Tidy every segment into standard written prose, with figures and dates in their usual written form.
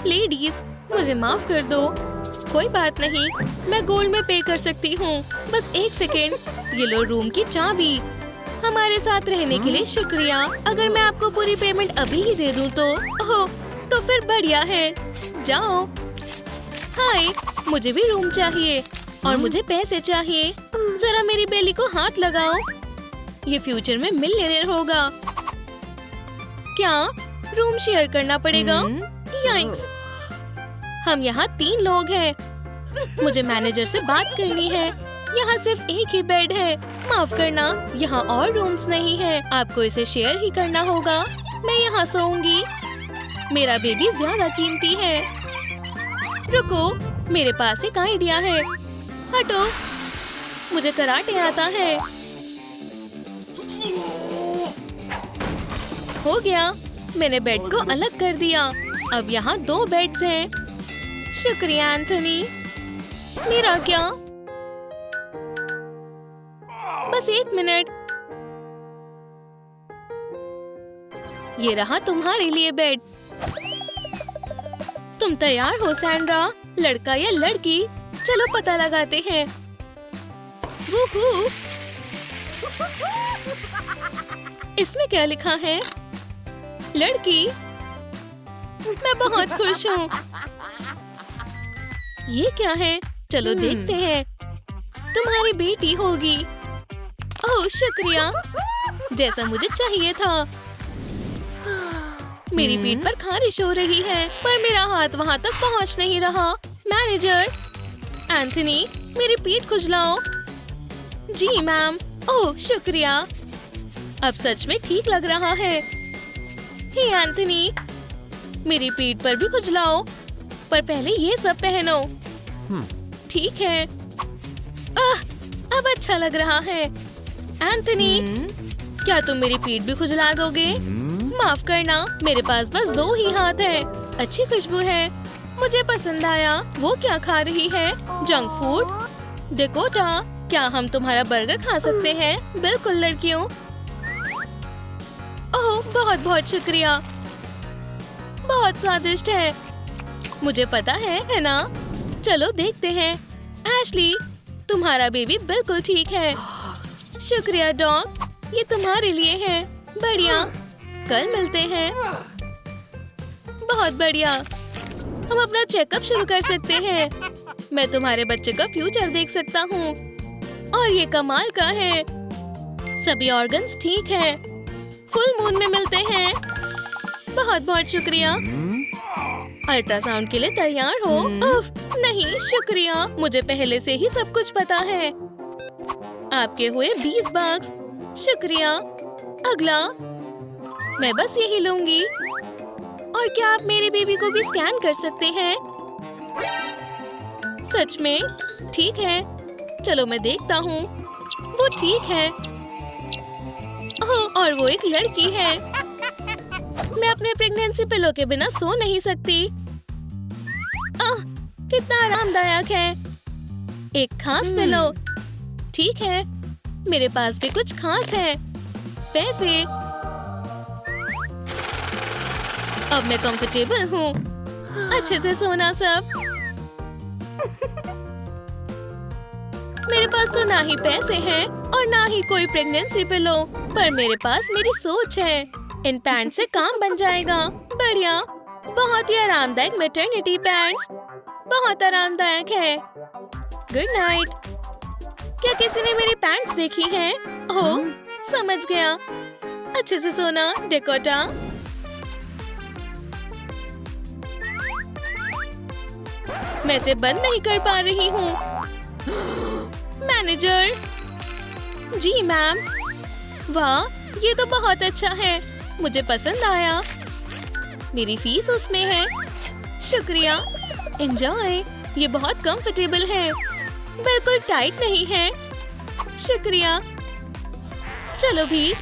Ladies, मुझे माफ कर दो। कोई बात नहीं, मैं गोल्ड में पे कर सकती हूँ। बस एक सेकेंड। ये लो रूम की चाबी। हमारे साथ रहने के लिए शुक्रिया। अगर मैं आपको पूरी पेमेंट अभी ही दे दूँ तो ओह, तो फिर बढ़िया है। जाओ। हाय, मुझे भी रूम चाहिए और मुझे पैसे चाहिए। जरा मेरी बेली को हाथ लगाओ। ये फ्यूचर में मिलियनेयर होगा। क्या रूम शेयर करना पड़ेगा? याइक्स। हम यहाँ 3 लोग हैं। मुझे मैनेजर से बात करनी है। यहाँ सिर्फ एक ही बेड है। माफ करना, यहाँ और रूम्स नहीं है। आपको इसे शेयर ही करना होगा। मैं यहाँ सोऊंगी। मेरा बेबी ज्यादा कीमती है। रुको, मेरे पास एक आइडिया है। हटो, मुझे कराटे आता है। हो गया, मैंने बेड को अलग कर दिया। अब यहाँ 2 बेड्स हैं। शुक्रिया एंथनी। मेरा क्या? बस 1 मिनट। ये रहा तुम्हारे लिए बेड। तुम तैयार हो सैंड्रा? लड़का या लड़की? चलो पता लगाते हैं। वूहू! इसमें क्या लिखा है? लड़की। मैं बहुत खुश हूँ। ये क्या है? चलो देखते हैं। तुम्हारी बेटी होगी। ओह शुक्रिया, जैसा मुझे चाहिए था। मेरी पीठ पर खारिश हो रही है, पर मेरा हाथ वहाँ तक पहुँच नहीं रहा। मैनेजर, एंथनी, मेरी पीठ खुजलाओ। जी मैम। ओह शुक्रिया, अब सच में ठीक लग रहा है। हे एंथनी, मेरी पीठ पर भी खुजलाओ, पर पहले ये सब पहनो। ठीक है। अब अच्छा लग रहा है। एंथनी, क्या तुम मेरी पीठ भी खुजला दोगे? माफ करना, मेरे पास बस 2 ही हाथ हैं। अच्छी खुशबू है, मुझे पसंद आया। वो क्या खा रही है? Junk food? डेकोटा, क्या हम तुम्हारा बर्गर खा सकते हैं? बिल्कुल लड़कियों। ओह बहुत बहुत शुक्रिया, बहुत स्वादिष्ट है। मुझे पता है ना? चलो देखते हैं। एशली, तुम्हारा बेबी बिल्कुल ठीक है। शुक्रिया डॉग, ये तुम्हारे लिए है। बढ़िया, कल मिलते हैं। बहुत बढ़िया, हम अपना चेकअप शुरू कर सकते हैं। मैं तुम्हारे बच्चे का फ्यूचर देख सकता हूँ और ये कमाल का है। सभी ऑर्गन्स ठीक है। फुल मून में मिलते हैं। बहुत बहुत शुक्रिया। अल्ट्रासाउंड के लिए तैयार हो? उफ, नहीं शुक्रिया, मुझे पहले से ही सब कुछ पता है। आपके हुए 20 बग्स। शुक्रिया। अगला, मैं बस यही लूंगी। और क्या आप मेरे बेबी को भी स्कैन कर सकते हैं? सच में? ठीक है, चलो मैं देखता हूँ। वो ठीक है। ओह, और वो एक लड़की है। मैं अपने प्रेगनेंसी पिलो के बिना सो नहीं सकती। कितना आरामदायक है। एक खास पिलो। ठीक है, मेरे पास भी कुछ खास है। पैसे। अब मैं कंफर्टेबल हूँ। अच्छे से सोना सब। मेरे पास तो ना ही पैसे हैं और ना ही कोई प्रेगनेंसी पिलो, पर मेरे पास मेरी सोच है। इन पैंट से काम बन जाएगा। बढ़िया, बहुत ही आरामदायक मैटरनिटी पैंट्स। बहुत आरामदायक है। Good night. क्या किसी ने मेरी पैंट्स देखी हैं? ओह, समझ गया। अच्छे से सोना डेकोटा। मैं इसे बंद नहीं कर पा रही हूँ। मैनेजर। जी मैम। वाह, ये तो बहुत अच्छा है, मुझे पसंद आया। मेरी फीस उसमें है। शुक्रिया। एंजॉय। ये बहुत कंफर्टेबल है, बिल्कुल टाइट नहीं है। शुक्रिया। चलो भी,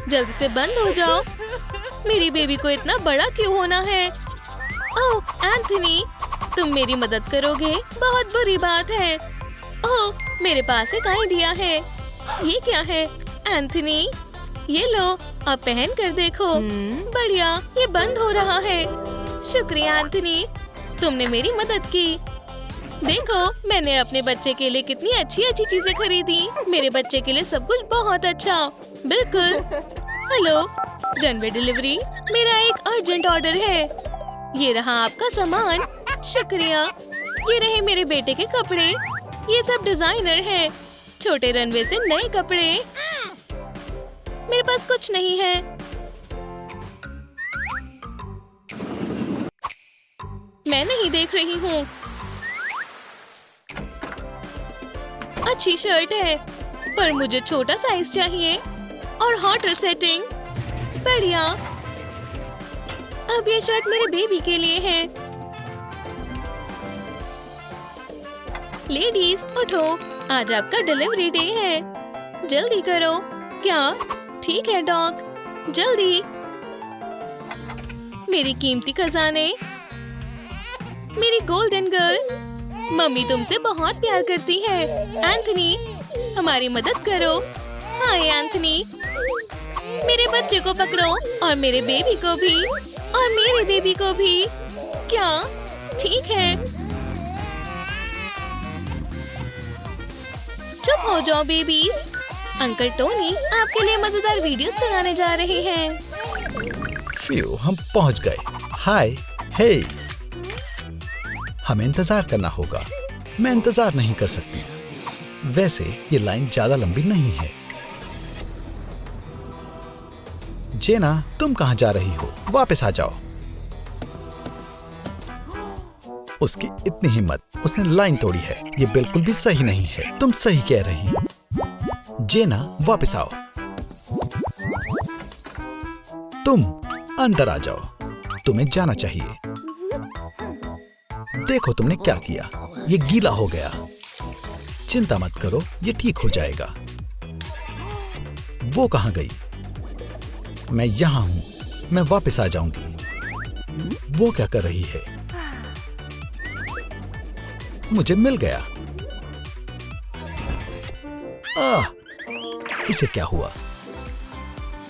जल्दी से बंद हो जाओ। मेरी बेबी को इतना बड़ा क्यों होना है? ओह एंथनी, तुम मेरी मदद करोगे? बहुत बुरी बात है। ओह, मेरे पास एक आइडिया है। ये क्या है? एंथनी, ये लो, अब पहन कर देखो। बढ़िया, ये बंद हो रहा है। शुक्रिया एंथनी, तुमने मेरी मदद की। देखो, मैंने अपने बच्चे के लिए कितनी अच्छी अच्छी चीजें खरीदी। मेरे बच्चे के लिए सब कुछ बहुत अच्छा। बिल्कुल। Hello, runway delivery. मेरा एक अर्जेंट ऑर्डर है। ये रहा आपका सामान। शुक्रिया। ये रहे मेरे बेटे के कपड़े। ये सब डिजाइनर है। छोटे रनवे से नए कपड़े। मेरे पास कुछ नहीं है। मैं नहीं देख रही हूँ। अच्छी शर्ट है, पर मुझे छोटा साइज चाहिए और हॉटर सेटिंग। बढ़िया। अब ये शर्ट मेरे बेबी के लिए है। लेडीज उठो, आज आपका डिलीवरी डे है। जल्दी करो। क्या? ठीक है डॉग, जल्दी। मेरी कीमती खजाने, मेरी गोल्डन गर्ल। मम्मी तुमसे बहुत प्यार करती है। एंथनी, हमारी मदद करो। हाय एंथनी। मेरे बच्चे को पकड़ो और मेरे बेबी को भी और मेरे बेबी को भी। क्या? ठीक है। चुप हो जाओ बेबीज। अंकल टोनी आपके लिए मजेदार वीडियोस चलाने जा रहे हैं। फ्यू, हम पहुंच गए। हाय, हे। हमें इंतजार करना होगा। मैं इंतजार नहीं कर सकती। वैसे ये लाइन ज्यादा लंबी नहीं है। जेना, तुम कहां जा रही हो? वापस आ जाओ। उसकी इतनी हिम्मत, उसने लाइन तोड़ी है। ये बिल्कुल भी सही नहीं है। तुम सही कह रही हो। जेना, वापस आओ। तुम अंदर आ जाओ। तुम्हें जाना चाहिए। देखो तुमने क्या किया। ये गीला हो गया। चिंता मत करो, ये ठीक हो जाएगा। वो कहां गई? मैं यहां हूं। मैं वापस आ जाऊंगी। वो क्या कर रही है? मुझे मिल गया। इसे क्या हुआ?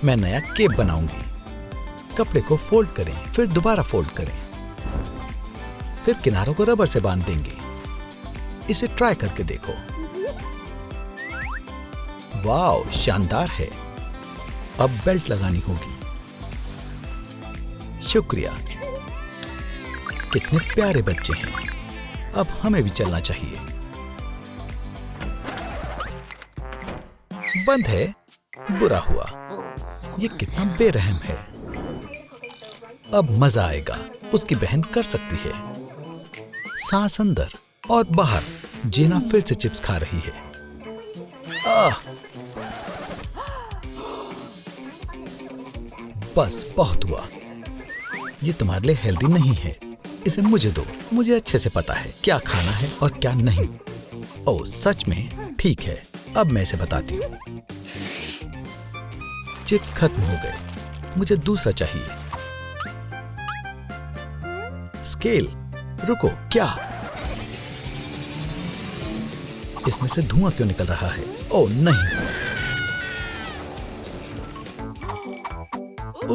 मैं नया केप बनाऊंगी। कपड़े को फोल्ड करें, फिर दोबारा फोल्ड करें, फिर किनारों को रबर से बांध देंगे। इसे ट्राई करके देखो। वाव, शानदार है। अब बेल्ट लगानी होगी। शुक्रिया। कितने प्यारे बच्चे हैं। अब हमें भी चलना चाहिए। बंद है। बुरा हुआ। ये कितना बेरहम है। अब मजा आएगा। उसकी बहन कर सकती है। सांस अंदर और बाहर। जेना फिर से चिप्स खा रही है। बस बहुत हुआ। ये तुम्हारे लिए हेल्दी नहीं है। इसे मुझे दो। मुझे अच्छे से पता है क्या खाना है और क्या नहीं। ओह सच में? ठीक है, अब मैं इसे बताती हूँ। चिप्स खत्म हो गए। मुझे दूसरा चाहिए। स्केल, रुको, क्या? इसमें से धुआं क्यों निकल रहा है? ओह नहीं।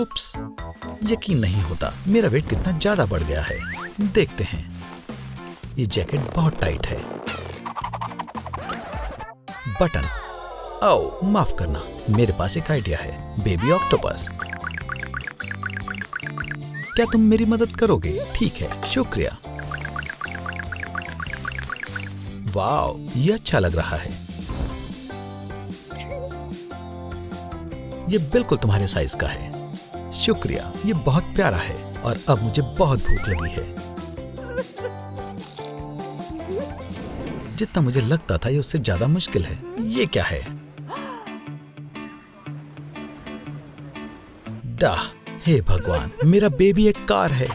उप्स, यकीन नहीं होता। मेरा वेट कितना ज्यादा बढ़ गया है। देखते हैं। ये जैकेट बहुत टाइट है। बटन। आओ, माफ करना। मेरे पास एक आइडिया है। Baby octopus. क्या तुम मेरी मदद करोगे? ठीक है, शुक्रिया। वाव, ये अच्छा लग रहा है। ये बिल्कुल तुम्हारे साइज का है। शुक्रिया, ये बहुत प्यारा है। और अब मुझे बहुत भूख लगी है। जितना मुझे लगता था ये उससे ज्यादा मुश्किल है। ये क्या है? दाह, हे भगवान, मेरा बेबी एक कार है।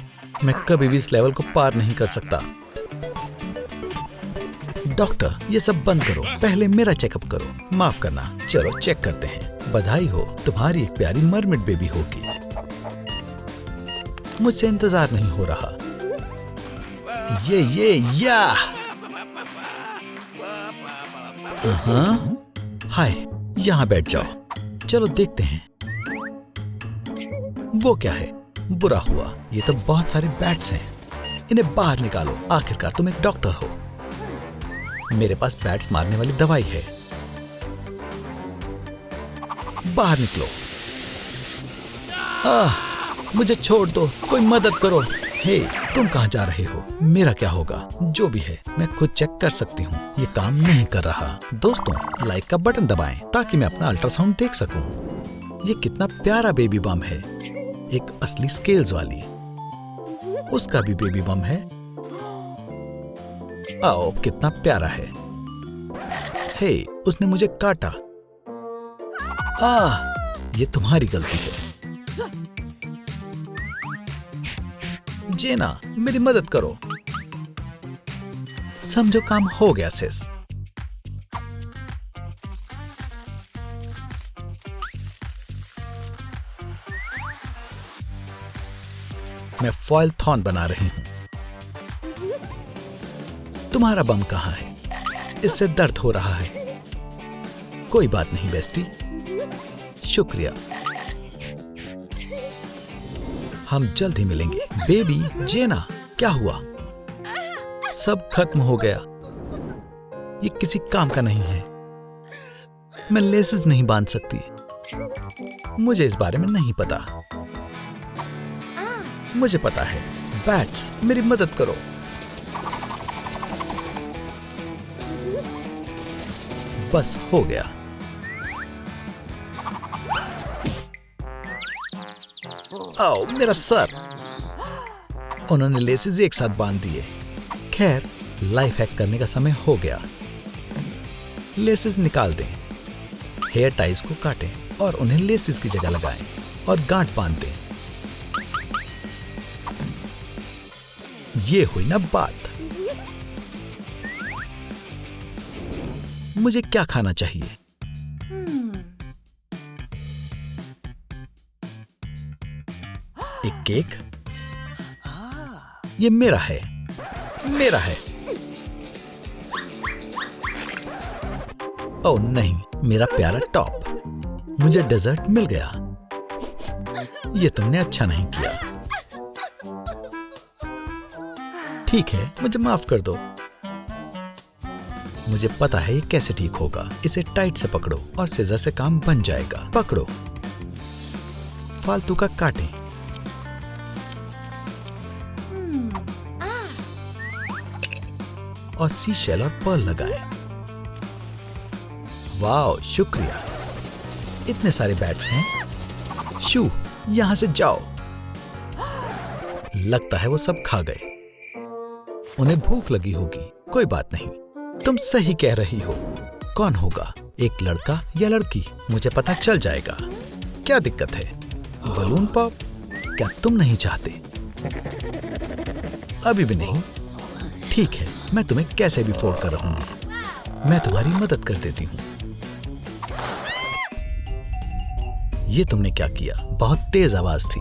मैं कभी भी इस लेवल को पार नहीं कर सकता। डॉक्टर, ये सब बंद करो। पहले मेरा चेकअप करो। माफ करना। चलो चेक करते हैं। बधाई हो, तुम्हारी एक प्यारी मरमिट बेबी होगी। मुझसे इंतजार नहीं हो रहा। या हाय, यहाँ बैठ जाओ। चलो देखते हैं। वो क्या है? बुरा हुआ। ये तो बहुत सारे बैट्स हैं। इन्हें बाहर निकालो। आखिरकार तुम एक डॉक्टर हो। मेरे पास बैट्स मारने वाली दवाई है। बाहर निकलो। मुझे छोड़ दो, कोई मदद करो। हे, तुम कहाँ जा रहे हो? मेरा क्या होगा? जो भी है मैं खुद चेक कर सकती हूँ। ये काम नहीं कर रहा। दोस्तों, लाइक का बटन दबाएं ताकि मैं अपना अल्ट्रासाउंड देख सकूं। ये कितना प्यारा बेबी बम है। एक असली स्केल्स वाली। उसका भी बेबी बम है। आओ, कितना प्यारा है। हे, उसने मुझे काटा। ये तुम्हारी गलती है। जेना, मेरी मदद करो। समझो काम हो गया सिस। मैं फॉयल थॉर्न बना रही हूं। तुम्हारा बम कहाँ है? इससे दर्द हो रहा है। कोई बात नहीं बेस्टी, शुक्रिया। हम जल्द ही मिलेंगे। बेबी जेना, क्या हुआ? सब खत्म हो गया। ये किसी काम का नहीं है। मैं लेसेस नहीं बांध सकती। मुझे इस बारे में नहीं पता। मुझे पता है। बैट्स, मेरी मदद करो। बस हो गया। आओ, मेरा सर। उन्होंने लेसेस एक साथ बांध दिए। खैर, लाइफ हैक करने का समय हो गया। लेसेस निकाल दें। हेयर टाइज को काटें और उन्हें लेसेस की जगह लगाएं और गांठ बांध दें। ये हुई ना बात। मुझे क्या खाना चाहिए? एक केक? ये मेरा है। मेरा है। ओह नहीं, मेरा प्यारा टॉप। मुझे डेजर्ट मिल गया। ये तुमने अच्छा नहीं किया। ठीक है, मुझे माफ कर दो। मुझे पता है ये कैसे ठीक होगा। इसे टाइट से पकड़ो और सीजर से काम बन जाएगा। पकड़ो। फालतू का काटें। और सी शेल और पर्ल लगाएं। वाह, शुक्रिया। इतने सारे बैट्स हैं। शू, यहां से जाओ। लगता है वो सब खा गए। उन्हें भूख लगी होगी। कोई बात नहीं, तुम सही कह रही हो। कौन होगा, एक लड़का या लड़की? मुझे पता चल जाएगा। क्या दिक्कत है? Balloon pop? क्या तुम नहीं चाहते? अभी भी नहीं। ठीक है, मैं तुम्हें कैसे भी फोड़ कर रहूंगी। मैं तुम्हारी मदद कर देती हूँ। ये तुमने क्या किया? बहुत तेज आवाज थी।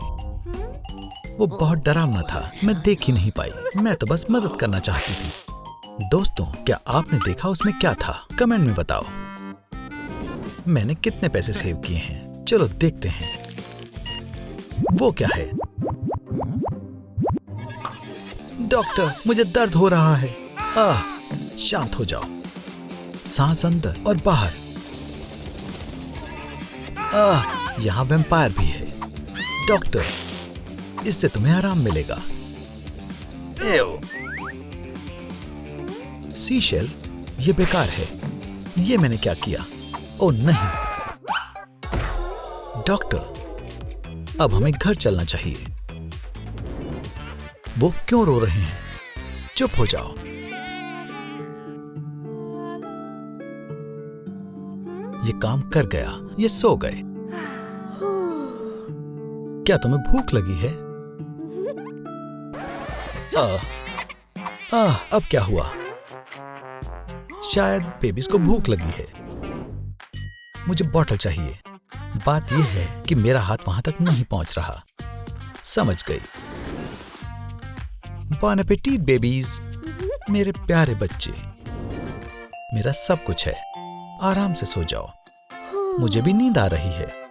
वो बहुत डरावना था। मैं देख ही नहीं पाई। मैं तो बस मदद करना चाहती थी। दोस्तों, क्या आपने देखा उसमें क्या था? कमेंट में बताओ। मैंने कितने पैसे सेव किए हैं? चलो देखते हैं। वो क्या है? डॉक्टर, मुझे दर्द हो रहा है। शांत हो जाओ। सांस अंदर और बाहर। यहाँ वैम्पायर भी है। डॉक्टर, इससे तुम्हें आराम मिलेगा। सीशेल, ये बेकार है। ये मैंने क्या किया? ओ नहीं। डॉक्टर, अब हमें घर चलना चाहिए। वो क्यों रो रहे हैं? चुप हो जाओ। ये काम कर गया। ये सो गए। क्या तुम्हें भूख लगी है? अब क्या हुआ? शायद बेबीज को भूख लगी है। मुझे बॉटल चाहिए। बात यह है कि मेरा हाथ वहां तक नहीं पहुंच रहा। समझ गई। बॉन एपेटीट बेबीज। मेरे प्यारे बच्चे, मेरा सब कुछ है। आराम से सो जाओ। मुझे भी नींद आ रही है।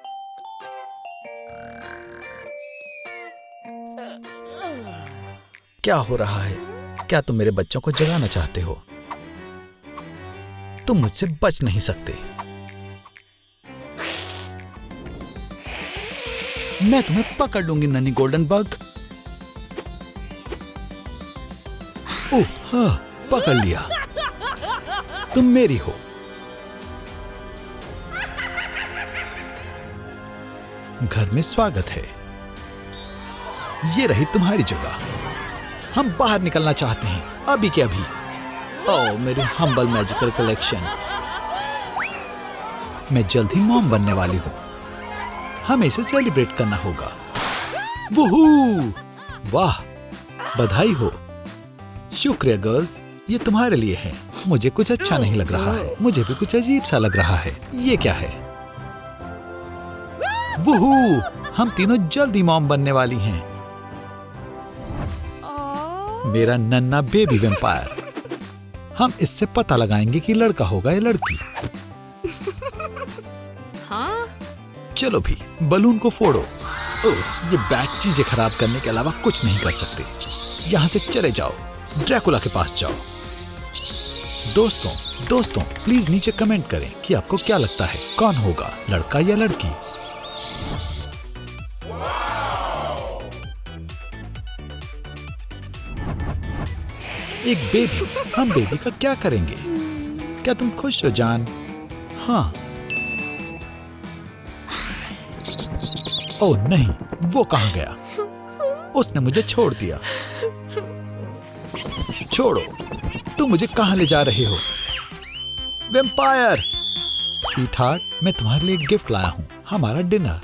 क्या हो रहा है? क्या तुम मेरे बच्चों को जगाना चाहते हो? तुम मुझसे बच नहीं सकते। मैं तुम्हें पकड़ लूंगी नन्ही गोल्डन बग। ओह हाँ, पकड़ लिया। तुम मेरी हो। घर में स्वागत है। ये रही तुम्हारी जगह। हम बाहर निकलना चाहते हैं, अभी के अभी। ओह मेरी हम्बल मैजिकल कलेक्शन। मैं जल्द ही मॉम बनने वाली हूं। हमें इसे सेलिब्रेट करना होगा। वूहू! वाह, बधाई हो। शुक्रिया गर्ल्स, ये तुम्हारे लिए है। मुझे कुछ अच्छा नहीं लग रहा है। मुझे भी कुछ अजीब सा लग रहा है। ये क्या है? वूहू! हम तीनों जल्द ही मॉम बनने वाली हैं। मेरा नन्हा बेबी वेम्पायर। हम इससे पता लगाएंगे कि लड़का होगा या लड़की। हाँ? चलो भी, बलून को फोड़ो। ओह, ये बैट चीजें खराब करने के अलावा कुछ नहीं कर सकते। यहाँ से चले जाओ, ड्रैकुला के पास जाओ। दोस्तों, प्लीज नीचे कमेंट करें कि आपको क्या लगता है, कौन होगा, लड़का या लड़की। एक बेबी। हम बेबी का क्या करेंगे? क्या तुम खुश हो जान? हाँ। ओह नहीं, वो कहाँ गया? उसने मुझे छोड़ दिया। छोड़ो, तुम मुझे कहाँ ले जा रहे हो? वेम्पायर! स्वीटहार्ट, मैं तुम्हारे लिए गिफ्ट लाया हूँ, हमारा डिनर।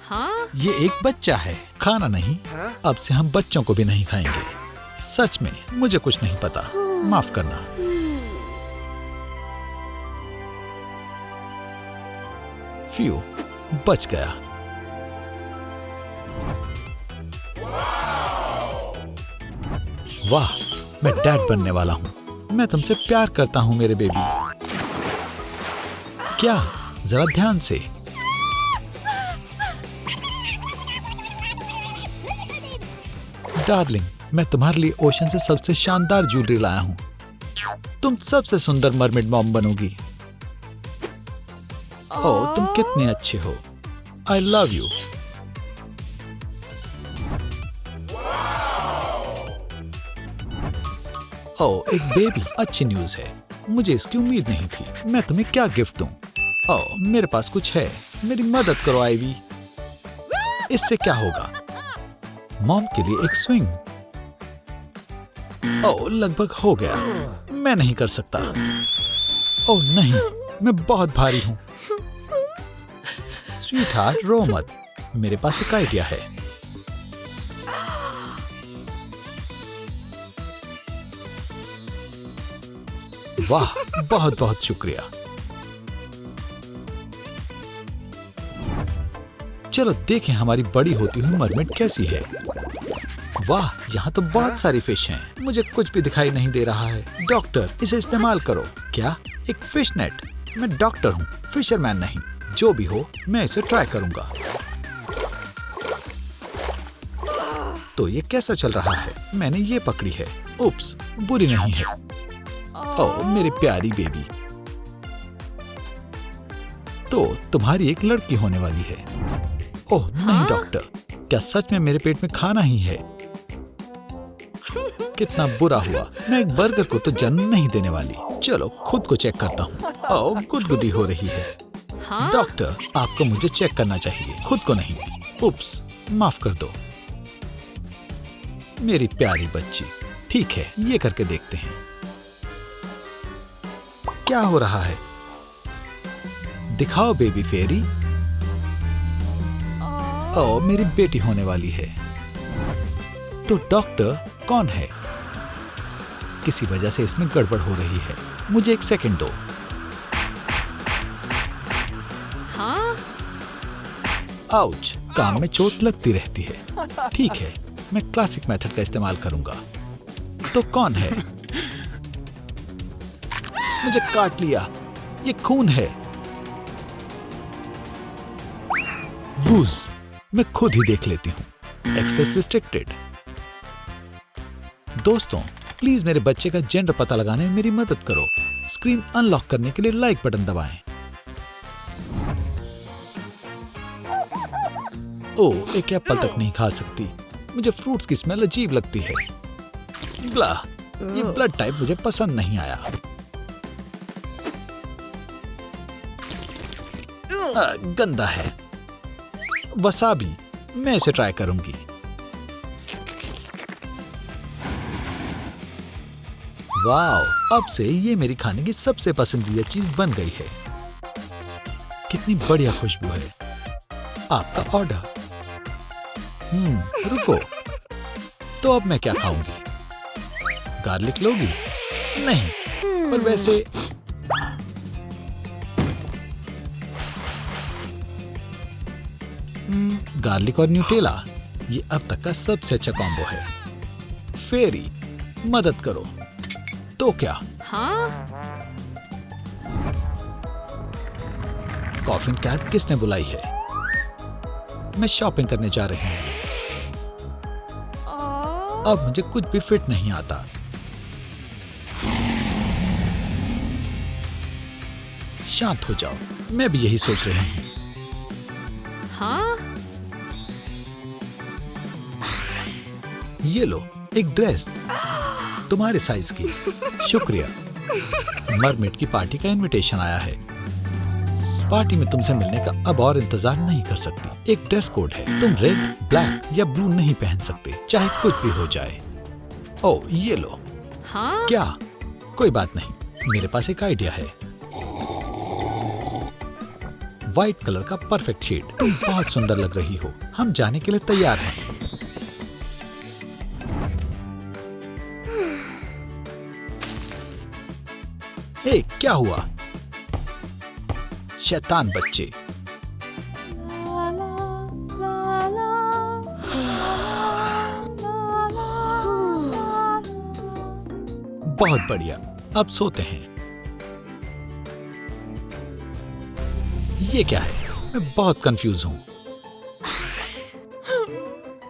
हाँ? ये एक बच्चा है, खाना नहीं। अब से हम बच्चों को भी नहीं खाएंगे। सच में मुझे कुछ नहीं पता, माफ करना। फ्यू, बच गया। वाह, मैं डैड बनने वाला हूँ। मैं तुमसे प्यार करता हूँ मेरे बेबी। क्या? जरा ध्यान से। डार्लिंग, मैं तुम्हारे लिए ओशन से सबसे शानदार ज्वेलरी लाया हूँ। तुम सबसे सुंदर मरमेड मॉम बनोगी। ओह, तुम कितने अच्छे हो। I love you. ओह, एक बेबी। अच्छी न्यूज है। मुझे इसकी उम्मीद नहीं थी। मैं तुम्हें क्या गिफ्ट दूं? ओह, मेरे पास कुछ है। मेरी मदद करो आइवी। इससे क्या होगा? मॉम के लिए एक स्विंग। ओह, लगभग हो गया। मैं नहीं कर सकता। ओह नहीं, मैं बहुत भारी हूँ। स्वीटहार्ट, रो मत। मेरे पास एक आइडिया है। वाह, बहुत बहुत शुक्रिया। चलो देखें हमारी बड़ी होती हुई मरमेड कैसी है। वाह, यहाँ तो बहुत सारी फिश हैं। मुझे कुछ भी दिखाई नहीं दे रहा है। डॉक्टर, इसे इस्तेमाल करो। क्या? एक फिश नेट? मैं डॉक्टर हूँ, फिशरमैन नहीं। जो भी हो, मैं इसे ट्राई करूंगा। तो ये कैसा चल रहा है? मैंने ये पकड़ी है। उप्स, बुरी नहीं है। ओह, मेरी प्यारी बेबी। तो तुम्हारी एक लड़की होने वाली है। ओह नहीं डॉक्टर, क्या सच में मेरे पेट में खाना ही है? कितना बुरा हुआ। मैं एक बर्गर को तो जन्म नहीं देने वाली। चलो खुद को चेक करता हूँ। ओह, गुदगुदी हो रही है। हाँ? डॉक्टर, आपको मुझे चेक करना चाहिए, खुद को नहीं। उप्स, माफ कर दो मेरी प्यारी बच्ची। ठीक है, ये करके देखते हैं क्या हो रहा है। दिखाओ बेबी फेरी। ओह, मेरी बेटी होने वाली है। तो डॉक्टर कौन है? किसी वजह से इसमें गड़बड़ हो रही है। मुझे एक सेकंड दो। हाँ? आउच, काम में चोट लगती रहती है। ठीक है, मैं क्लासिक मेथड का इस्तेमाल करूंगा। तो कौन है? मुझे काट लिया। ये खून है। वूज, मैं खुद ही देख लेती हूँ। Access restricted. दोस्तों, प्लीज मेरे बच्चे का जेंडर पता लगाने में मेरी मदद करो। स्क्रीन अनलॉक करने के लिए लाइक बटन दबाएं। ओह, एक एप्पल तक नहीं खा सकती। मुझे फ्रूट्स की स्मेल अजीब लगती है। ब्ला, ये ब्लड टाइप मुझे पसंद नहीं आया। गंदा है। वसाबी, मैं इसे ट्राई करूंगी। वाओ, अब से ये मेरी खाने की सबसे पसंदीदा चीज बन गई है। कितनी बढ़िया खुशबू है। आपका ऑर्डर। रुको, तो अब मैं क्या खाऊंगी? गार्लिक लोगी? नहीं, पर वैसे गार्लिक और न्यूटेला, ये अब तक का सबसे अच्छा कॉम्बो है। फेरी, मदद करो। तो क्या? हाँ? कॉफिन कैट किसने बुलाई है? मैं शॉपिंग करने जा रही हूँ। अब मुझे कुछ भी फिट नहीं आता। शांत हो जाओ, मैं भी यही सोच रही हूँ। हाँ? ये लो, एक ड्रेस तुम्हारे साइज की। शुक्रिया। मरमेड की पार्टी का इनविटेशन आया है। पार्टी में तुमसे मिलने का अब और इंतजार नहीं कर सकती। एक ड्रेस कोड है। तुम रेड, ब्लैक या ब्लू नहीं पहन सकते, चाहे कुछ भी हो जाए। ओह, ये लो। हाँ? क्या? कोई बात नहीं, मेरे पास एक आइडिया है। व्हाइट कलर का परफेक्ट शेड। तुम बहुत सुंदर लग रही हो। हम जाने के लिए तैयार हैं। हे, क्या हुआ? शैतान बच्चे। बहुत बढ़िया, अब सोते हैं। ये क्या है? मैं बहुत कंफ्यूज हूं।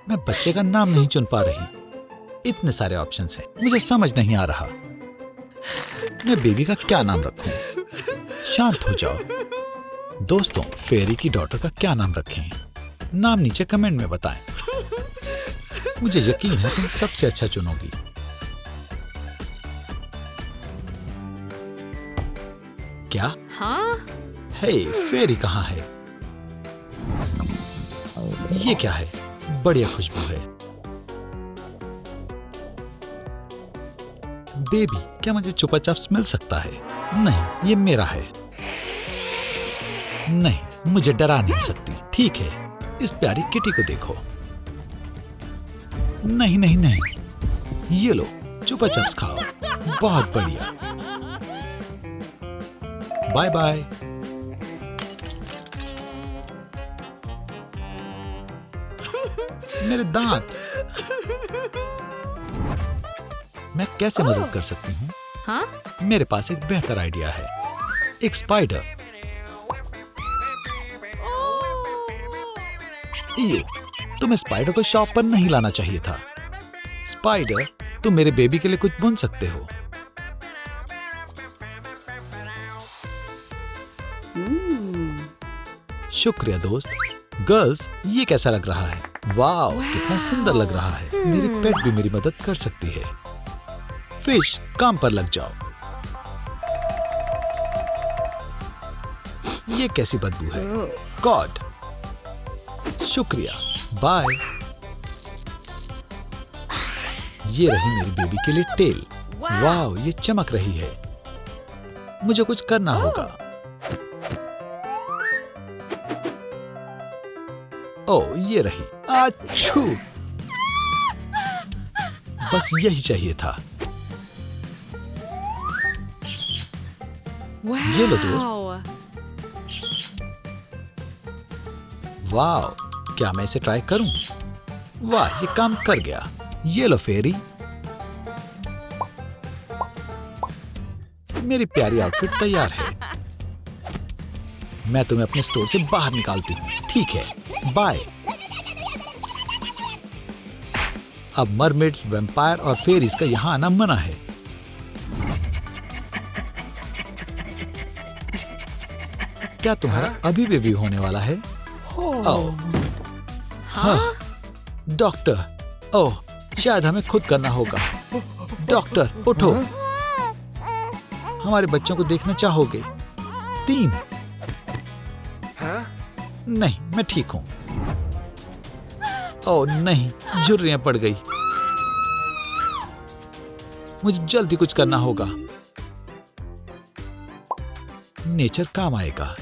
मैं बच्चे का नाम नहीं चुन पा रही। इतने सारे ऑप्शंस हैं, मुझे समझ नहीं आ रहा। मैं बेबी का क्या नाम रखूं? शांत हो जाओ। दोस्तों, फेरी की डॉटर का क्या नाम रखें? नाम नीचे कमेंट में बताएं। मुझे यकीन है तुम सबसे अच्छा चुनोगी। क्या? हाँ? हे, फेरी कहाँ है? ये क्या है? बढ़िया खुशबू है। बेबी, क्या मुझे चुपाचाप मिल सकता है? नहीं, ये मेरा है। नहीं, मुझे डरा नहीं सकती। ठीक है, इस प्यारी किटी को देखो। नहीं नहीं नहीं, ये लो, चुपाचाप खाओ। बहुत बढ़िया। Bye bye. मेरे दांत। मैं कैसे मदद कर सकती हूँ? हाँ? मेरे पास एक बेहतर आइडिया है। एक स्पाइडर। ये, तुम्हें स्पाइडर को शॉप पर नहीं लाना चाहिए था। स्पाइडर, तुम मेरे बेबी के लिए कुछ बुन सकते हो। शुक्रिया दोस्त। गर्ल्स, ये कैसा लग रहा है? वाओ, कितना सुंदर लग रहा है। मेरी पेट भी मेरी मदद कर सकती है। फिश, काम पर लग जाओ। ये कैसी बदबू है? गॉड। शुक्रिया, बाय। ये रही मेरी बेबी के लिए टेल। वाओ, ये चमक रही है। मुझे कुछ करना होगा। ओह, ये रही। आच्छू! बस यही चाहिए था। ये लो दोस्त। वाह, क्या मैं इसे ट्राई करूं? वाह, ये काम कर गया। ये लो फेरी। मेरी प्यारी आउटफिट तैयार है। मैं तुम्हें अपने स्टोर से बाहर निकालती हूँ। ठीक है, बाय। अब मरमेड्स, वैम्पायर और फेरीज का यहाँ आना मना है। क्या तुम्हारा अभी बेबी होने वाला है? ओह, हाँ। डॉक्टर, ओह, शायद हमें खुद करना होगा। डॉक्टर, उठो। हमारे बच्चों को देखना चाहोगे? 3। नहीं, मैं ठीक हूँ। ओह नहीं, झुर्रियां पड़ गई। मुझे जल्दी कुछ करना होगा। नेचर काम आएगा।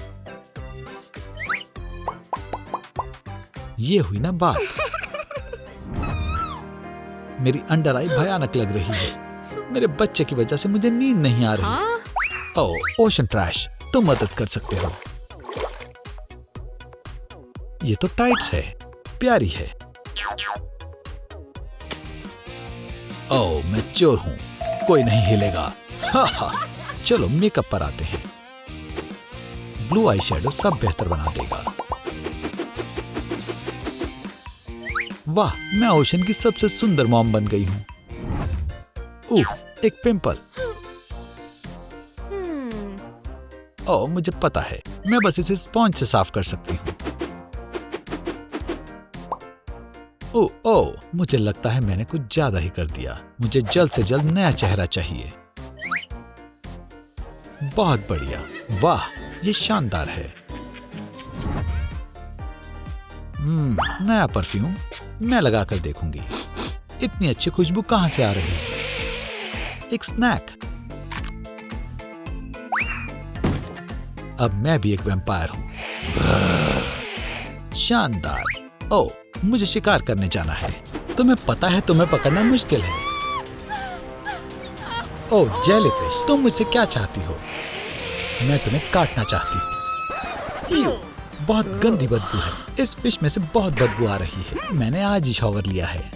ये हुई ना बात। मेरी अंडर आई भयानक लग रही है। मेरे बच्चे की वजह से मुझे नींद नहीं आ रही। ओह, ओशन ट्रैश, तुम मदद कर सकते हो। ये तो टाइट्स है, प्यारी है। ओह, मैं चोर हूं, कोई नहीं हिलेगा। हा हा। चलो मेकअप पर आते हैं। ब्लू आई शेडो सब बेहतर बना देगा। वाह, मैं ओशन की सबसे सुंदर मॉम बन गई हूँ। ओह, एक पिंपल। ओह, मुझे पता है, मैं बस इसे स्पॉन्ज से साफ कर सकती हूँ। ओह, मुझे लगता है मैंने कुछ ज्यादा ही कर दिया। मुझे जल्द से जल्द नया चेहरा चाहिए। बहुत बढ़िया, वाह, ये शानदार है। नया परफ्यूम, मैं लगा कर देखूंगी। इतनी अच्छी खुशबू कहां से आ रही है? एक स्नैक। अब मैं भी एक वैम्पायर हूं। शानदार। ओह, मुझे शिकार करने जाना है। तुम्हें पता है तुम्हें पकड़ना मुश्किल है। ओह जेलीफिश, तुम मुझसे क्या चाहती हो? मैं तुम्हें काटना चाहती हूँ। बहुत गंदी बदबू है। इस फिश में से बहुत बदबू आ रही है। मैंने आज ही शॉवर लिया है।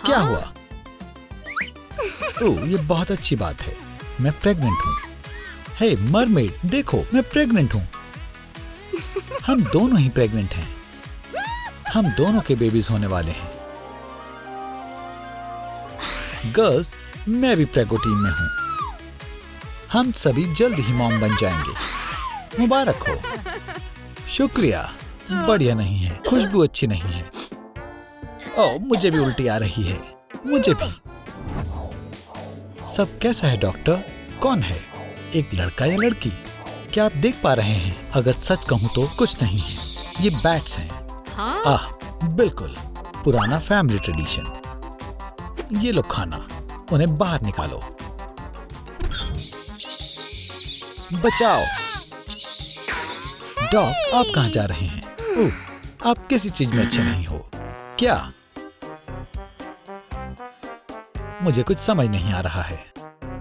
क्या हुआ? ओह, ये बहुत अच्छी बात है। मैं प्रेग्नेंट हूँ। हे मरमेड, देखो, मैं प्रेग्नेंट हूँ। हम दोनों ही प्रेग्नेंट हैं। हम दोनों के बेबीज होने वाले हैं। गर्ल्स, मैं भी प्रेगो टीम में हूँ। हम सभी जल्द ही मॉम बन जाएंगे। मुबारक हो। शुक्रिया। बढ़िया नहीं है, खुशबू अच्छी नहीं है। ओह, मुझे भी उल्टी आ रही है। मुझे भी। सब कैसा है डॉक्टर? कौन है? एक लड़का या लड़की? क्या आप देख पा रहे हैं? अगर सच कहूं तो कुछ नहीं है। ये बैट्स हैं। हाँ? आह, बिल्कुल पुराना फैमिली ट्रेडिशन। ये लो खाना, उन्हें बाहर निकालो। बचाओ। डॉग, आप कहाँ जा रहे हैं? ओह, आप किसी चीज में अच्छे नहीं हो क्या? मुझे कुछ समझ नहीं आ रहा है।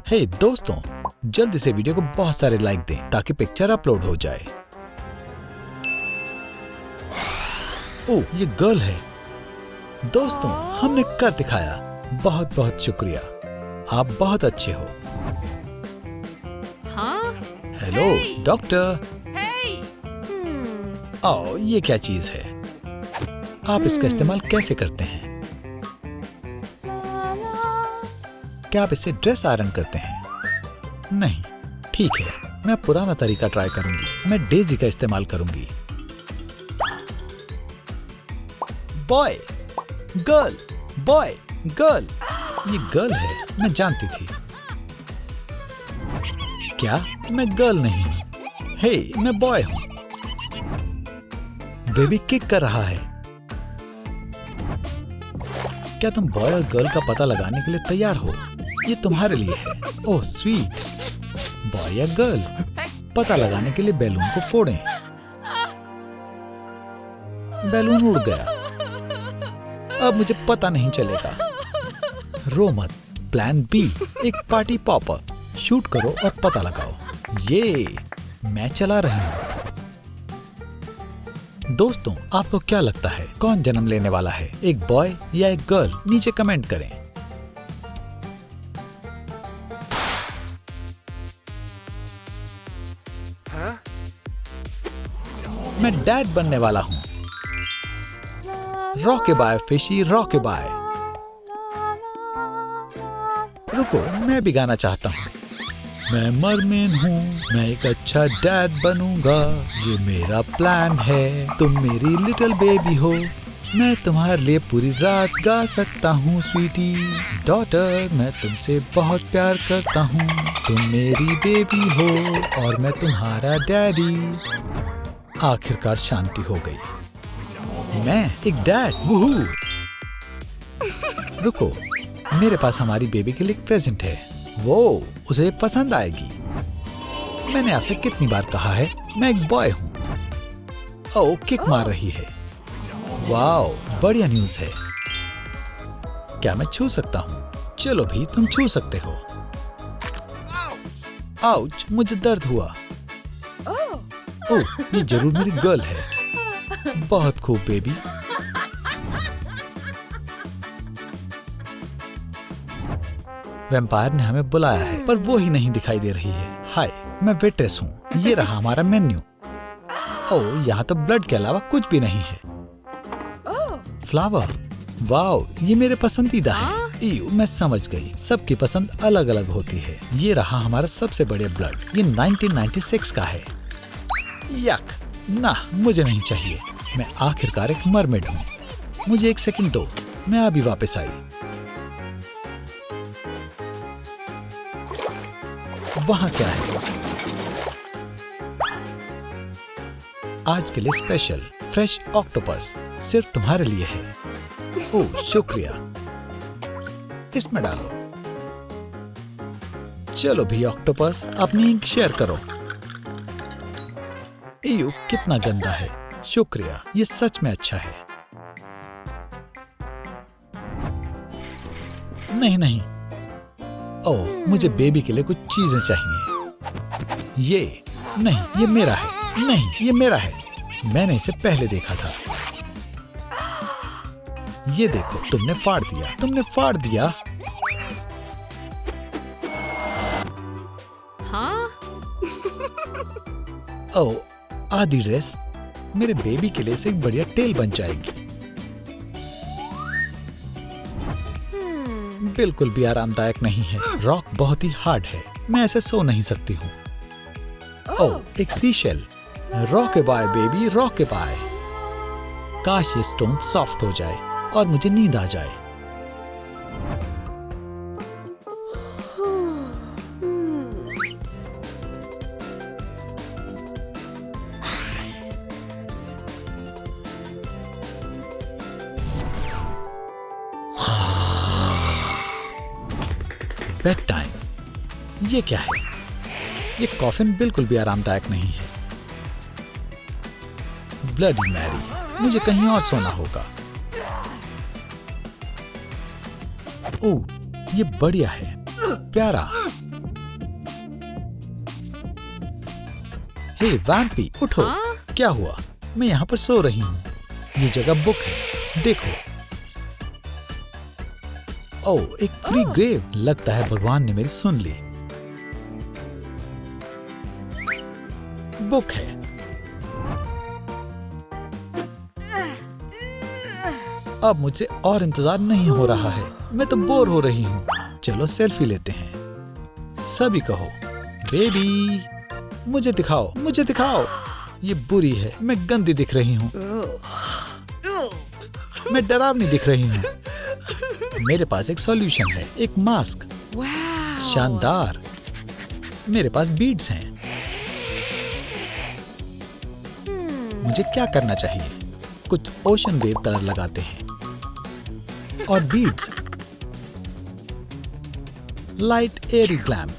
हे दोस्तों, जल्दी से वीडियो को बहुत सारे लाइक दें ताकि पिक्चर अपलोड हो जाए। ओह, ये गर्ल है। दोस्तों, हमने कर दिखाया। बहुत बहुत शुक्रिया। आप बहुत अच्छे हो। हाँ? Hello doctor. ओह, ये क्या चीज है? आप इसका इस्तेमाल कैसे करते हैं? क्या आप इससे ड्रेस आयरन करते हैं? नहीं, ठीक है, मैं पुराना तरीका ट्राई करूंगी। मैं डेजी का इस्तेमाल करूंगी। Boy, girl, boy, girl. ये गर्ल है, मैं जानती थी। क्या? मैं गर्ल नहीं हूँ। हे, मैं बॉय हूँ। बेबी किक कर रहा है। क्या तुम बॉय और गर्ल का पता लगाने के लिए तैयार हो? ये तुम्हारे लिए है। Oh sweet. बॉय या गर्ल? पता लगाने के लिए बैलून को फोड़ें। बैलून उड़ गया। अब मुझे पता नहीं चलेगा। रो मत। प्लान बी, एक पार्टी पॉपर। शूट करो और पता लगाओ। ये मैं चला रही हूँ। दोस्तों, आपको क्या लगता है कौन जन्म लेने वाला है, एक बॉय या एक गर्ल? नीचे कमेंट करें। मैं डैड बनने वाला हूँ। रॉके बाय फिशी, रॉके बाय। रुको, मैं भी गाना चाहता हूँ। मैं मरमेन हूँ, मैं एक अच्छा डैड बनूंगा, ये मेरा प्लान है। तुम मेरी लिटिल बेबी हो, मैं तुम्हारे लिए पूरी रात गा सकता हूँ। स्वीटी डॉटर, मैं तुमसे बहुत प्यार करता हूँ। तुम मेरी बेबी हो और मैं तुम्हारा डैडी। आखिरकार शांति हो गई। मैं एक डैड, वूहू। रुको, मेरे पास हमारी बेबी के लिए एक प्रेजेंट है, वो उसे पसंद आएगी। मैंने आपसे कितनी बार कहा है, मैं एक बॉय हूँ। ओह, किक मार रही है। वाओ, बढ़िया न्यूज़ है। क्या मैं छू सकता हूँ? चलो भी, तुम छू सकते हो। आउच, मुझे दर्द हुआ। ओह, ये जरूर मेरी गर्ल है। बहुत खूब बेबी। वैम्पायर ने हमें बुलाया है, पर वो ही नहीं दिखाई दे रही है। हाय, मैं वेट्रेस हूँ। ये रहा हमारा मेन्यू। ओह, यहाँ तो ब्लड के अलावा कुछ भी नहीं है। फ्लावर, वाओ, ये मेरे पसंदीदा है। इयू, मैं समझ गई, सबकी पसंद अलग अलग होती है। ये रहा हमारा सबसे बड़े ब्लड, ये 1996 का है। यक, ना, मुझे नहीं चाहिए। मैं आखिरकार एक मरमेड हूँ। मुझे एक सेकंड दो, मैं अभी वापस आई। वहाँ क्या है? आज के लिए स्पेशल फ्रेश ऑक्टोपस सिर्फ तुम्हारे लिए है। ओह, शुक्रिया। इसमें डालो। चलो भी ऑक्टोपस, अपनी इंक शेयर करो। इयू, कितना गंदा है। शुक्रिया, ये सच में अच्छा है। नहीं नहीं, ओह, मुझे बेबी के लिए कुछ चीजें चाहिए। ये नहीं, ये मेरा है। नहीं, ये मेरा है। मैंने इसे पहले देखा था। ये देखो, तुमने फाड़ दिया, तुमने फाड़ दिया। हाँ? ओह, आधी ड्रेस मेरे बेबी के लिए से एक बढ़िया टेल बन जाएगी। बिल्कुल भी आरामदायक नहीं है। रॉक बहुत ही हार्ड है, मैं ऐसे सो नहीं सकती हूँ। ओह, एक seashell. Rock a bye baby, rock a bye. काश ये स्टोन सॉफ्ट हो जाए और मुझे नींद आ जाए। Bed time. ये क्या है? ये कॉफिन बिल्कुल भी आरामदायक नहीं है। ब्लडी मैरी, मुझे कहीं और सोना होगा। ओह, ये बढ़िया है, प्यारा। हे वैम्पी, उठो। क्या हुआ? मैं यहाँ पर सो रही हूँ। ये जगह बुक है, देखो। ओह, एक फ्री ग्रेव। लगता है भगवान ने मेरी सुन ली। बुक है। अब मुझसे और इंतजार नहीं हो रहा है। मैं तो बोर हो रही हूँ। चलो सेल्फी लेते हैं। सभी कहो, बेबी, मुझे दिखाओ, मुझे दिखाओ। ये बुरी है, मैं गंदी दिख रही हूँ। मैं डरावनी दिख रही हूँ। मेरे पास एक सॉल्यूशन है, एक मास्क। शानदार। मेरे पास बीड्स हैं। मुझे क्या करना चाहिए? कुछ ओशन वेव कलर लगाते हैं और बीड्स। Light Airy glam.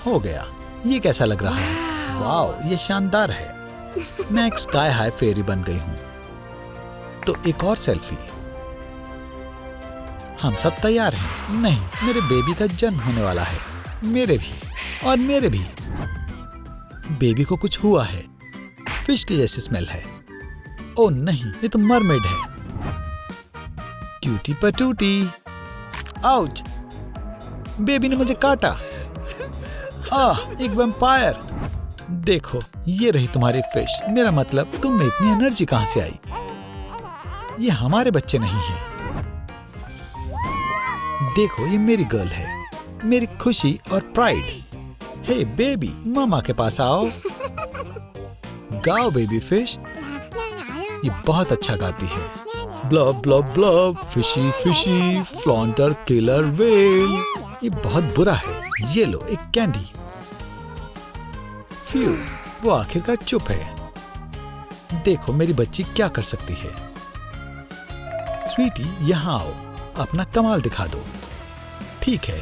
हो गया। ये कैसा लग रहा है? वाओ, ये शानदार है। मैं एक स्काई हाई फेरी बन गई हूँ। तो एक और सेल्फी। हम सब तैयार हैं। नहीं, मेरे बेबी का जन्म होने वाला है। मेरे भी और मेरे भी। बेबी को कुछ हुआ है। फिश की जैसी स्मेल है। ओह नहीं, ये तो मरमेड है। क्यूटी पटूटी। आउच, बेबी ने मुझे काटा। एक वैम्पायर। देखो, ये रही तुम्हारी फिश। मेरा मतलब, तुम में इतनी एनर्जी कहाँ से आई? ये हमारे बच्चे नहीं है। देखो, ये मेरी गर्ल है, मेरी खुशी और प्राइड। हे बेबी, मामा के पास आओ। गाओ बेबी फिश। ये बहुत अच्छा गाती है। Blub blub blub, fishy fishy, flounder killer whale. ये बहुत बुरा है। ये लो एक कैंडी। फ्यू, वो आखिरकार चुप है। देखो मेरी बच्ची क्या कर सकती है। स्वीटी, यहाँ आओ, अपना कमाल दिखा दो। ठीक है।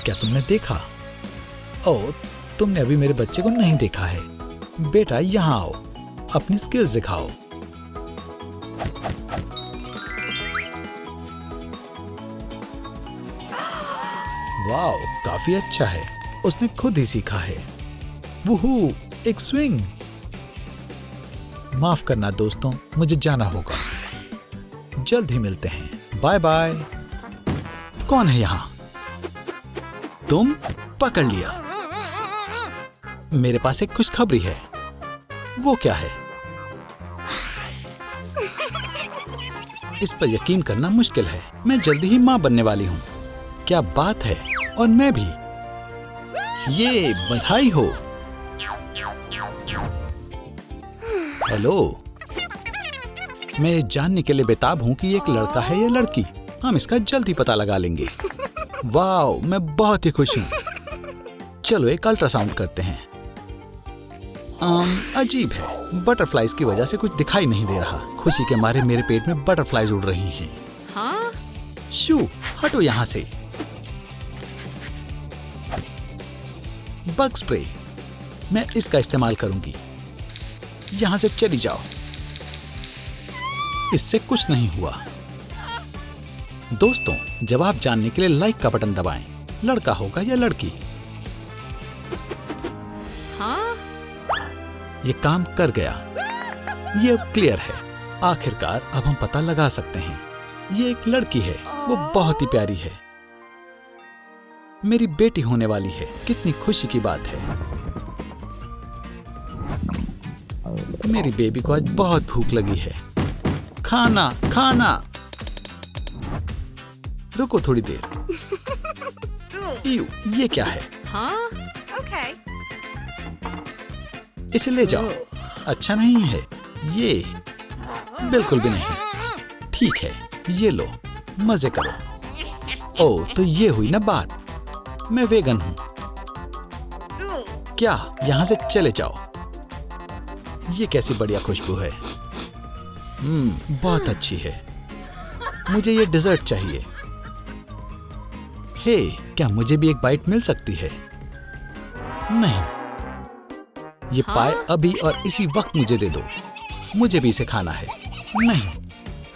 क्या तुमने देखा? ओह, तुमने अभी मेरे बच्चे को नहीं देखा है। बेटा यहाँ आओ, अपनी स्किल्स दिखाओ। वाओ, काफी अच्छा है। उसने खुद ही सीखा है। वूहू, एक स्विंग। माफ करना दोस्तों, मुझे जाना होगा। जल्द ही मिलते हैं। Bye bye. कौन है यहाँ? तुम? पकड़ लिया। मेरे पास एक खुशखबरी है। वो क्या है? इस पर यकीन करना मुश्किल है। मैं जल्दी ही माँ बनने वाली हूँ। क्या बात है! और मैं भी। ये बधाई हो। हेलो, मैं जानने के लिए बेताब हूँ कि एक लड़का है या लड़की। हम इसका जल्द ही पता लगा लेंगे। वाओ, मैं बहुत ही खुश हूँ। चलो एक अल्ट्रासाउंड करते हैं। अजीब है, बटरफ्लाइज की वजह से कुछ दिखाई नहीं दे रहा। खुशी के मारे मेरे पेट में बटरफ्लाइज उड़ रही हैं। हाँ? शू, हटो यहाँ से। बग स्प्रे, मैं इसका इस्तेमाल करूंगी। यहाँ से चली जाओ। इससे कुछ नहीं हुआ। दोस्तों, जवाब जानने के लिए लाइक का बटन दबाएं। लड़का होगा या लड़की? हाँ? ये काम कर गया। ये अब क्लियर है। आखिरकार अब हम पता लगा सकते हैं। ये एक लड़की है। वो बहुत ही प्यारी है। मेरी बेटी होने वाली है। कितनी खुशी की बात है। मेरी बेबी को आज बहुत भूख लगी है। खाना खाना। रुको थोड़ी देर। ये क्या है? हाँ? ओके। इसे ले जाओ। अच्छा नहीं है ये, बिल्कुल भी नहीं। ठीक है, ये लो, मजे करो। ओह, तो ये हुई ना बात। मैं वेगन हूँ। क्या? यहाँ से चले जाओ। ये कैसी बढ़िया खुशबू है। बहुत अच्छी है। मुझे ये डिजर्ट चाहिए। हे, क्या मुझे भी एक बाइट मिल सकती है? नहीं, ये पाए अभी और इसी वक्त मुझे दे दो। मुझे भी इसे खाना है। नहीं।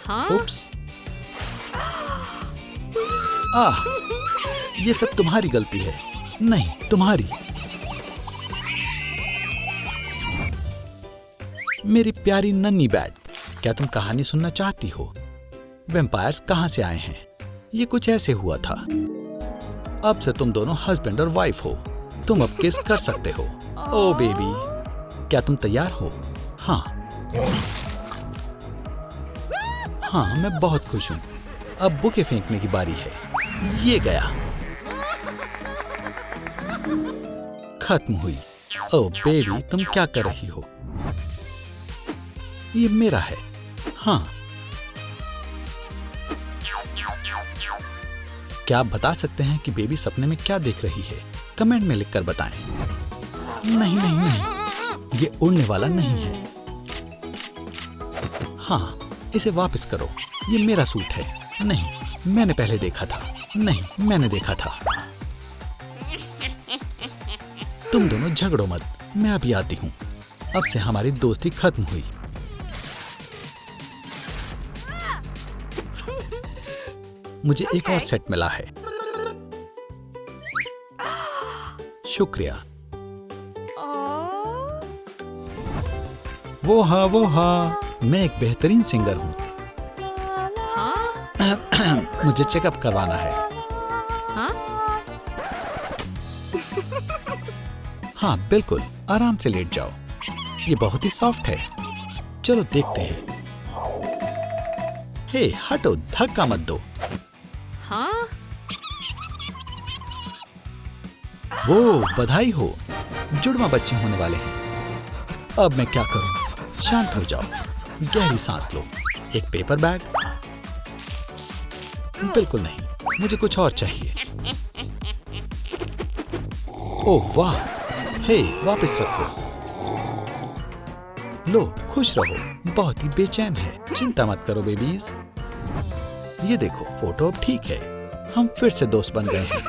हाँ? उप्स। आह, ये सब तुम्हारी गलती है। नहीं, तुम्हारी। मेरी प्यारी नन्ही बैट, क्या तुम कहानी सुनना चाहती हो? वैम्पायर्स कहाँ से आए हैं? ये कुछ ऐसे हुआ था। अब से तुम दोनों हस्बैंड और वाइफ हो। तुम अब किस कर सकते हो। ओ बेबी, क्या तुम तैयार हो? हाँ। हाँ, मैं बहुत खुश हूँ। अब बुके फेंकने की बारी है। ये गया। खत्म हुई। ओ बेबी, तुम क्या कर रही हो? ये मेरा है। हाँ। क्या आप बता सकते हैं कि बेबी सपने में क्या देख रही है? कमेंट में लिखकर बताएं। नहीं नहीं नहीं, ये उड़ने वाला नहीं है। हाँ, इसे वापस करो। ये मेरा सूट है। नहीं, मैंने पहले देखा था। नहीं, मैंने देखा था। तुम दोनों झगड़ो मत, मैं अभी आती हूँ। अब से हमारी दोस्ती खत्म हुई। मुझे एक और सेट मिला है। शुक्रिया। वो हाँ, मैं एक बेहतरीन सिंगर हूँ। हाँ? मुझे चेकअप करवाना है। हाँ? हाँ बिल्कुल, आराम से लेट जाओ। ये बहुत ही सॉफ्ट है। चलो देखते हैं। हे हटो, धक्का मत दो। हाँ? वो बधाई हो, जुड़वा बच्चे होने वाले हैं। अब मैं क्या करूं? शांत हो जाओ, गहरी सांस लो। एक पेपर बैग? बिल्कुल नहीं, मुझे कुछ और चाहिए। ओह वाह, हे वापस रखो। लो, खुश रहो। बहुत ही बेचैन है। चिंता मत करो बेबीज। ये देखो, फोटो अब ठीक है। हम फिर से दोस्त बन गए हैं।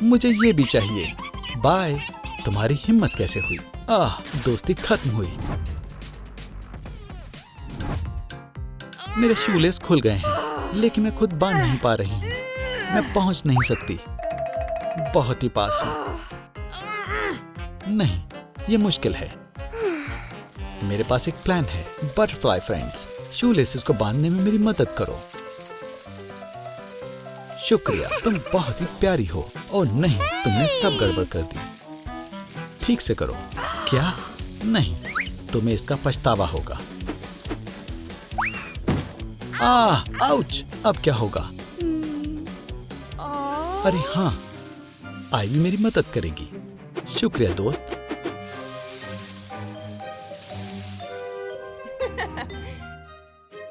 मुझे ये भी चाहिए। बाय। तुम्हारी हिम्मत कैसे हुई? दोस्ती खत्म हुई। मेरे शूलेस खुल गए हैं, लेकिन मैं खुद बांध नहीं पा रही हूँ। मैं पहुंच नहीं सकती। बहुत ही पास हूँ। नहीं, ये मुश्किल है। मेरे पास एक प्लान है। बटरफ्लाई फ्रेंड्स, शूलेसेस को बांधने में मेरी मदद करो। शुक्रिया, तुम बहुत ही प्यारी हो। ओह नहीं, तुमने सब गड़बड़ कर दी। ठीक से करो। क्या? नहीं, तुम्हें इसका पछतावा होगा। आउच! अब क्या होगा? अरे हाँ, आईवी मेरी मदद करेगी। शुक्रिया दोस्त।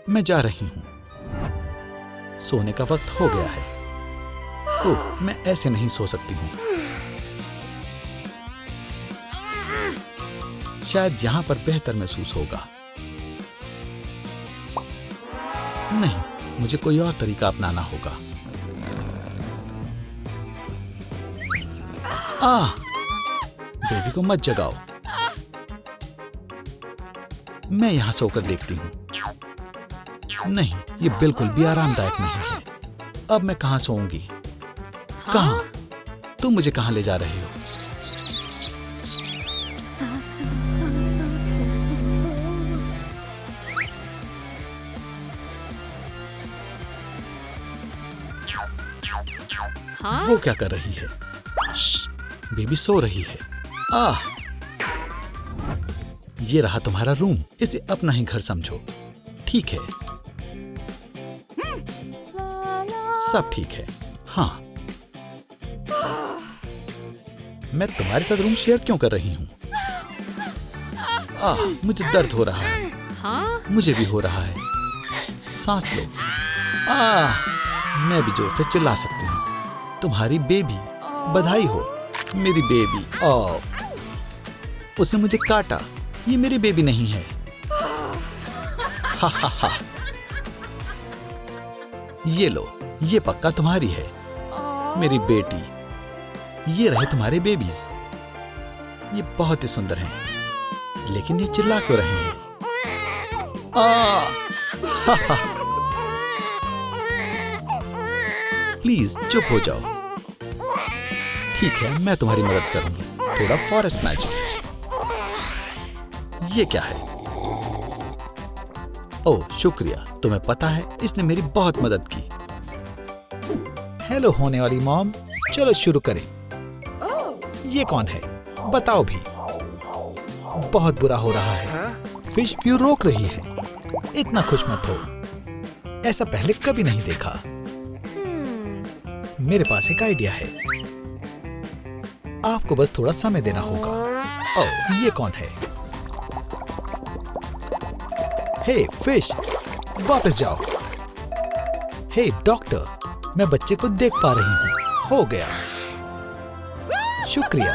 मैं जा रही हूँ। सोने का वक्त हो गया है। ओह, मैं ऐसे नहीं सो सकती हूँ। शायद यहाँ पर बेहतर महसूस होगा। नहीं, मुझे कोई और तरीका अपनाना होगा। बेबी को मत जगाओ। मैं यहां सोकर देखती हूँ। नहीं, ये बिल्कुल भी आरामदायक नहीं है। अब मैं कहां सोऊंगी? कहां? तुम मुझे कहां ले जा रहे हो? हाँ? वो क्या कर रही है? बेबी सो रही है। ये रहा तुम्हारा रूम। इसे अपना ही घर समझो। ठीक है, सब ठीक है। हाँ, मैं तुम्हारे साथ रूम शेयर क्यों कर रही हूँ? मुझे दर्द हो रहा है। हाँ? मुझे भी हो रहा है। सांस लो। मैं भी जोर से चिल्ला सकती हूँ। तुम्हारी बेबी, बधाई हो मेरी बेबी। उसने मुझे काटा। ये मेरी बेबी नहीं है। हा हा हा। ये लो, ये पक्का तुम्हारी है मेरी बेटी। ये रहे तुम्हारे बेबीज। ये बहुत ही सुंदर हैं, लेकिन ये चिल्ला क्यों रहे हैं? हा हा। प्लीज चुप हो जाओ। ठीक है, मैं तुम्हारी मदद करूंगी। थोड़ा फॉरेस्ट मैजिक। ये क्या है? ओह शुक्रिया, तुम्हें पता है इसने मेरी बहुत मदद की। हेलो होने वाली मॉम, चलो शुरू करें। ये कौन है? बताओ भी। बहुत बुरा हो रहा है। फिश व्यू रोक रही है। इतना खुश मत हो, ऐसा पहले कभी नहीं देखा। मेरे पास एक आइडिया है। आपको बस थोड़ा समय देना होगा। ओह, ये कौन है? हे फिश, वापस जाओ। हे डॉक्टर, मैं बच्चे को देख पा रही हूँ। हो गया। शुक्रिया।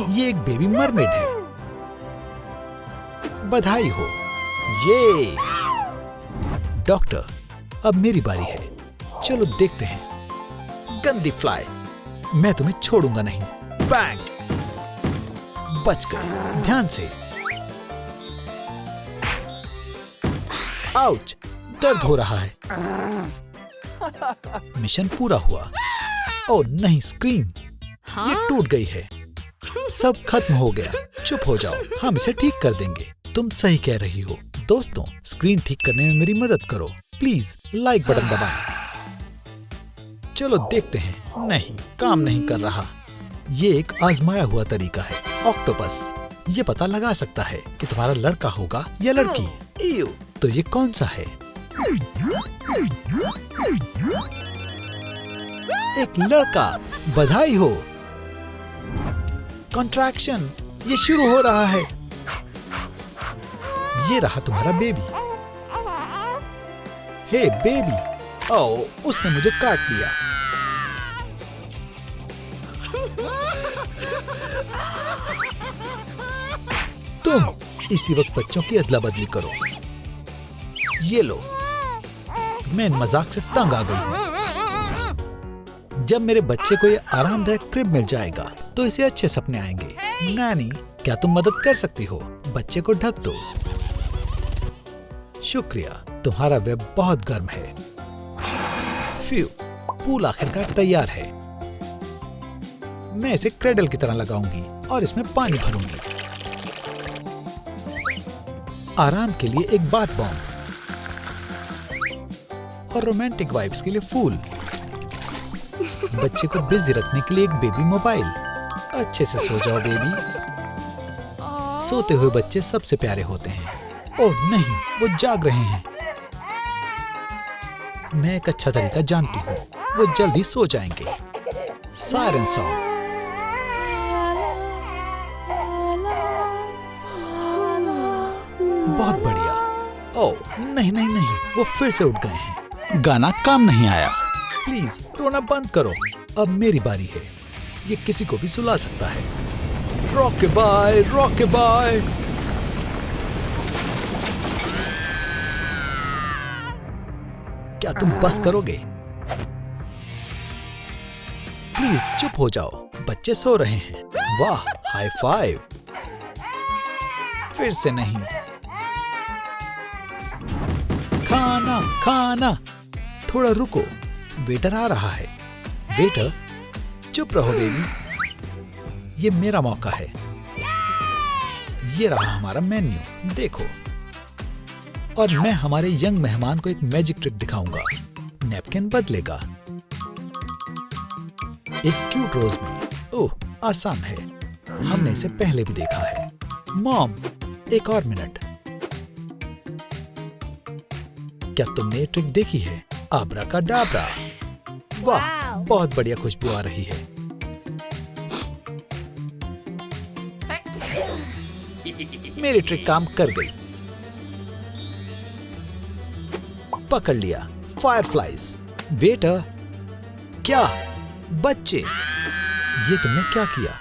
ये एक बेबी मरमेड है। बधाई हो। ये डॉक्टर, अब मेरी बारी है। चलो देखते हैं। गंदी फ्लाई, मैं तुम्हें छोड़ूंगा नहीं। बैंग! बच गए। ध्यान से। आउच! दर्द हो रहा है। मिशन पूरा हुआ। ओह नहीं, स्क्रीन हाँ? ये टूट गई है। सब खत्म हो गया। चुप हो जाओ, हम इसे ठीक कर देंगे। तुम सही कह रही हो। दोस्तों, स्क्रीन ठीक करने में मेरी मदद करो। प्लीज लाइक बटन दबाएं। चलो देखते हैं। नहीं, काम नहीं कर रहा। ये एक आजमाया हुआ तरीका है। ऑक्टोपस ये पता लगा सकता है कि तुम्हारा लड़का होगा या लड़की। इव, तो ये कौन सा है? एक लड़का। बधाई हो। कॉन्ट्रैक्शन ये शुरू हो रहा है। ये रहा तुम्हारा बेबी। हे बेबी। ओह, उसने मुझे काट लिया। तुम इसी वक्त बच्चों की अदला बदली करो। ये लो। मैं इन मजाक से तंग आ गई हूँ। जब मेरे बच्चे को ये आरामदायक क्रिब मिल जाएगा तो इसे अच्छे सपने आएंगे। नानी, क्या तुम मदद कर सकती हो? बच्चे को ढक दो। शुक्रिया, तुम्हारा वेब बहुत गर्म है। फ्यू, पूल आखिरकार तैयार है। मैं इसे क्रेडल की तरह लगाऊंगी और इसमें पानी भरूंगी। आराम के लिए एक बाथ बॉम्ब और रोमांटिक वाइब्स के लिए फूल। बच्चे को बिजी रखने के लिए एक बेबी मोबाइल। अच्छे से सो जाओ बेबी। सोते हुए बच्चे सबसे प्यारे होते हैं। ओह नहीं, वो जाग रहे हैं। मैं एक अच्छा तरीका जानती हूँ, वो जल्दी सो जाएंगे। Siren song. बहुत बढ़िया। ओह नहीं नहीं नहीं, वो फिर से उठ गए हैं। गाना काम नहीं आया। प्लीज रोना बंद करो। अब मेरी बारी है। ये किसी को भी सुला सकता है। रॉकेबाय रॉकेबाय। क्या तुम बस करोगे? प्लीज चुप हो जाओ, बच्चे सो रहे हैं। वाह, हाई फाइव। फिर से नहीं। खाना खाना। थोड़ा रुको, वेटर आ रहा है। वेटर, चुप रहो बेबी। ये मेरा मौका है। ये रहा हमारा मेन्यू, देखो। और मैं हमारे यंग मेहमान को एक मैजिक ट्रिक दिखाऊंगा। नैपकिन बदलेगा। एक क्यूट रोज में। ओह, आसान है। हमने इसे पहले भी देखा है। मॉम, एक और मिनट। क्या तुमने ये ट्रिक देखी है? आब्राकाडाब्रा। वाह, बहुत बढ़िया खुशबू आ रही है। मेरी ट्रिक काम कर गई। पकड़ लिया। फायरफ्लाइज। वेटर, क्या? बच्चे, ये तुमने क्या किया?